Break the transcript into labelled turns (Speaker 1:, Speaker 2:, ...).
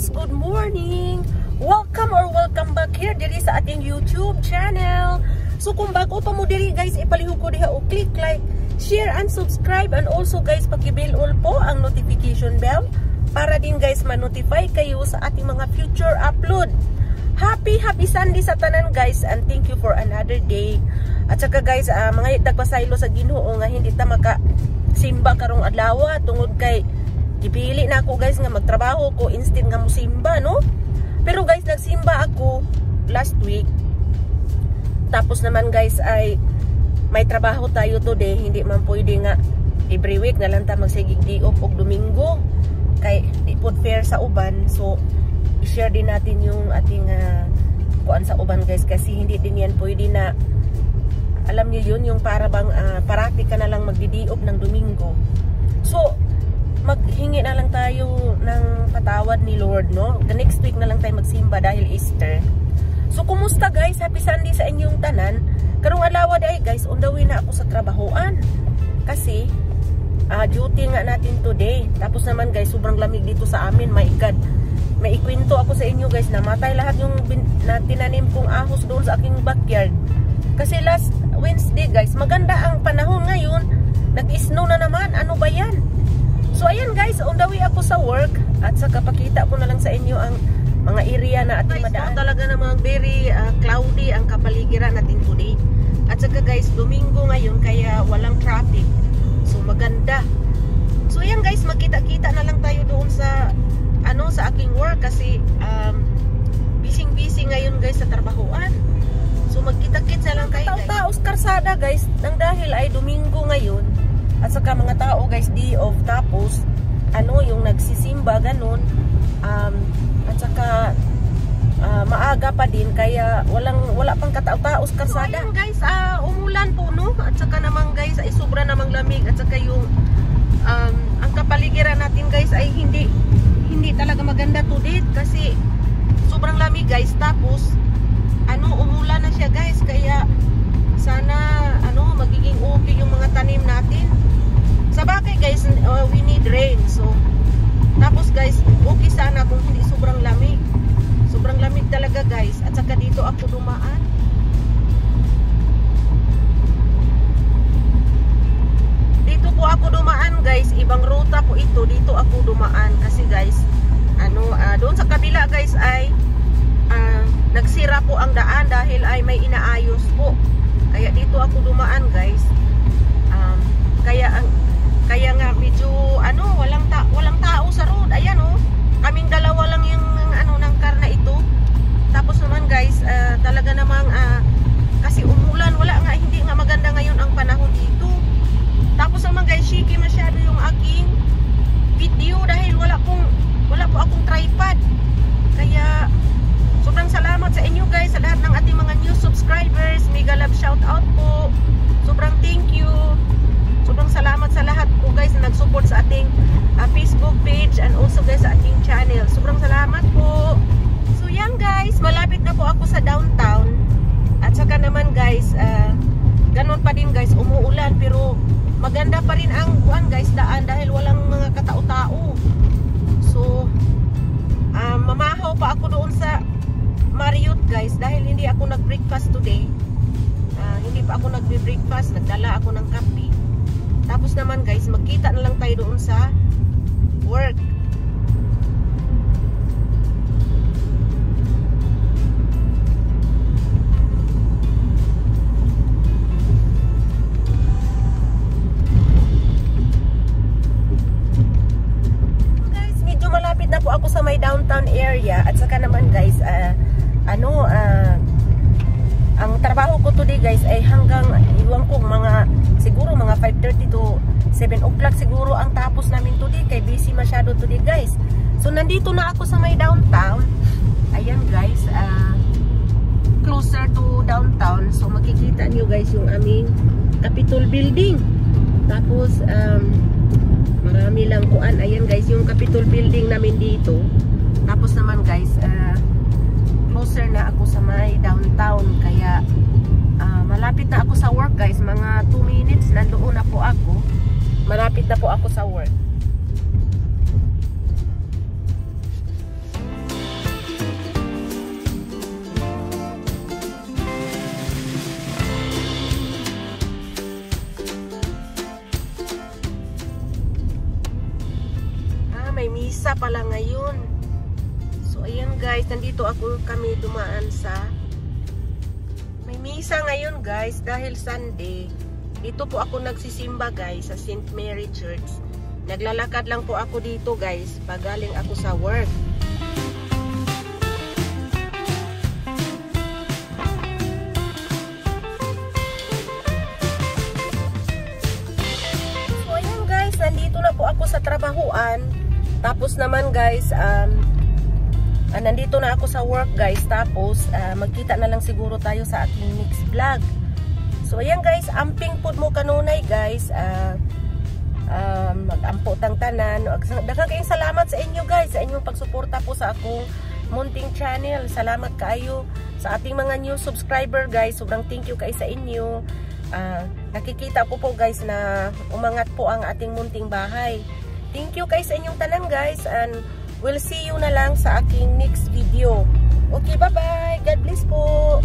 Speaker 1: guys, good morning. Welcome back here diri sa ating YouTube channel. So kung bago pa mo diri guys, ipalihog ko diha o click like, share and subscribe, and also guys paki-bell all po ang notification bell para din guys ma-notify kayo sa ating mga future upload. Happy Sunday sa tanan guys, and thank you for another day. At saka guys, mga dagpasaylo sa Ginoo nga hindi ta maka simba karong adlaw tungod kay gipili na ako guys nga magtrabaho ko instead nga musimba, no? Pero guys, nagsimba ako last week. Tapos naman guys ay may trabaho tayo today. Hindi man pwede nga every week na lang ta magsigig di off og Domingo. Kay ipod fair sa uban. So i-share din natin yung ating kuan sa uban guys, kasi hindi din yan pwede na, alam niyo yun, yung para bang parati ka na lang magdidiop ng Domingo. So maghingi na lang tayo ng patawad ni Lord, no? The next week na lang tayo magsimba dahil Easter. So kumusta guys? Happy Sunday sa inyong tanan. Karong alawa day guys, on the way na ako sa trabahoan. Kasi duty nga natin today. Tapos naman guys, sobrang lamig dito sa amin. My God. May ikwento ako sa inyo guys, namatay lahat yung tinanim kong ahos doon sa aking backyard. Kasi last Wednesday guys, maganda ang panahon ngayon. Nag-snow na naman. Ano ba yan? So ayan guys, on the way ako sa work. At saka pakita ko na lang sa inyo ang mga area na ating madaan. Talaga namang very cloudy ang kapaligiran natin today. At saka guys, Domingo ngayon kaya walang traffic. So maganda. So ayan guys, magkita-kita na lang tayo doon sa sa aking work. Kasi busy ngayon guys sa trabahoan. So magkita-kits na lang tayo guys. Tao-taos karsada guys, nang dahil ay Domingo ngayon. At saka mga tao guys, day off. Tapos yung nagsisimba ganun. At saka maaga pa din, kaya wala pang katao-taos karsada. So ayan guys, umulan po, no? At saka naman guys ay sobra namang lamig. At saka yung ang kapaligiran natin guys ay hindi talaga maganda today kasi sobrang lamig guys. Tapos umulan na siya guys, kaya sana magiging okay yung mga tanim natin. Sa bagay guys, we need rain. So tapos guys, okay sana kung hindi sobrang lamig. Sobrang lamig talaga guys. At saka dito ako dumaan. Dito po ako dumaan guys. Ibang ruta po ito. Dito ako dumaan kasi guys, doon sa kabila guys ay nagsira po ang daan dahil ay may inaayos po. Kaya dito ako dumaan guys. Kaya nga medyo walang tao sa road. Ayan kaming dalawa lang yung ng car na ito. Tapos naman guys, talaga namang kasi umulan, hindi nga maganda ngayon ang panahon dito. Tapos naman guys, shaky masyado yung aking video dahil wala po akong tripod. Kaya sobrang salamat sa inyo guys, sa lahat ng ating mga new subscribers. Mega love shout out po. Sobrang thank you. Sobrang salamat sa lahat po guys na nag-support sa ating Facebook page and also guys sa ating channel. Sobrang salamat po. So yan guys, malapit na po ako sa downtown. At saka naman guys, ganun pa din guys, umuulan pero maganda pa rin ang guys daan dahil walang mga katao-tao. So mamahaw pa ako doon sa Marriott guys dahil hindi ako nag-breakfast today. Hindi pa ako nag-breakfast, nagdala ako ng kape. Tapos naman guys, magkita na lang tayo doon sa work. Guys, medyo malapit na po ako sa may downtown area. At saka naman guys, ang trabaho ko today guys ay hanggang iwan ko siguro mga 5:30 to 7 o'clock siguro ang tapos namin today, kay busy masyado today guys. So nandito na ako sa may downtown. Ayan guys, closer to downtown. So makikita nyo guys yung aming Capitol building. Tapos marami lang kuan. Ayan guys yung Capitol building namin dito. Tapos naman guys, closer na ako sa may downtown, kaya malapit na ako sa work guys. Mga 2 minutes nandoon na po ako. Malapit na po ako sa work. may misa pala ngayon. So ayan guys, nandito kami dumaan sa may misa ngayon guys dahil Sunday. Dito po ako nagsisimba guys sa St. Mary Church. Naglalakad lang po ako dito guys pag galing ako sa work. Nandito na po ako sa trabahuan. Tapos naman guys, nandito na ako sa work guys. Tapos magkita na lang siguro tayo sa aking next vlog. So ayan guys, amping pod mo kanunay guys. Mag-ampo tang tanan. Daghang kayong salamat sa inyo guys, sa inyong pagsuporta po sa akong munting channel. Salamat kaayo sa ating mga new subscriber guys. Sobrang thank you kayo sa inyo. Nakikita po guys na umangat po ang ating munting bahay. Thank you guys sa inyong tanan guys, and we'll see you na lang sa aking next video. Okay, bye bye. God bless po.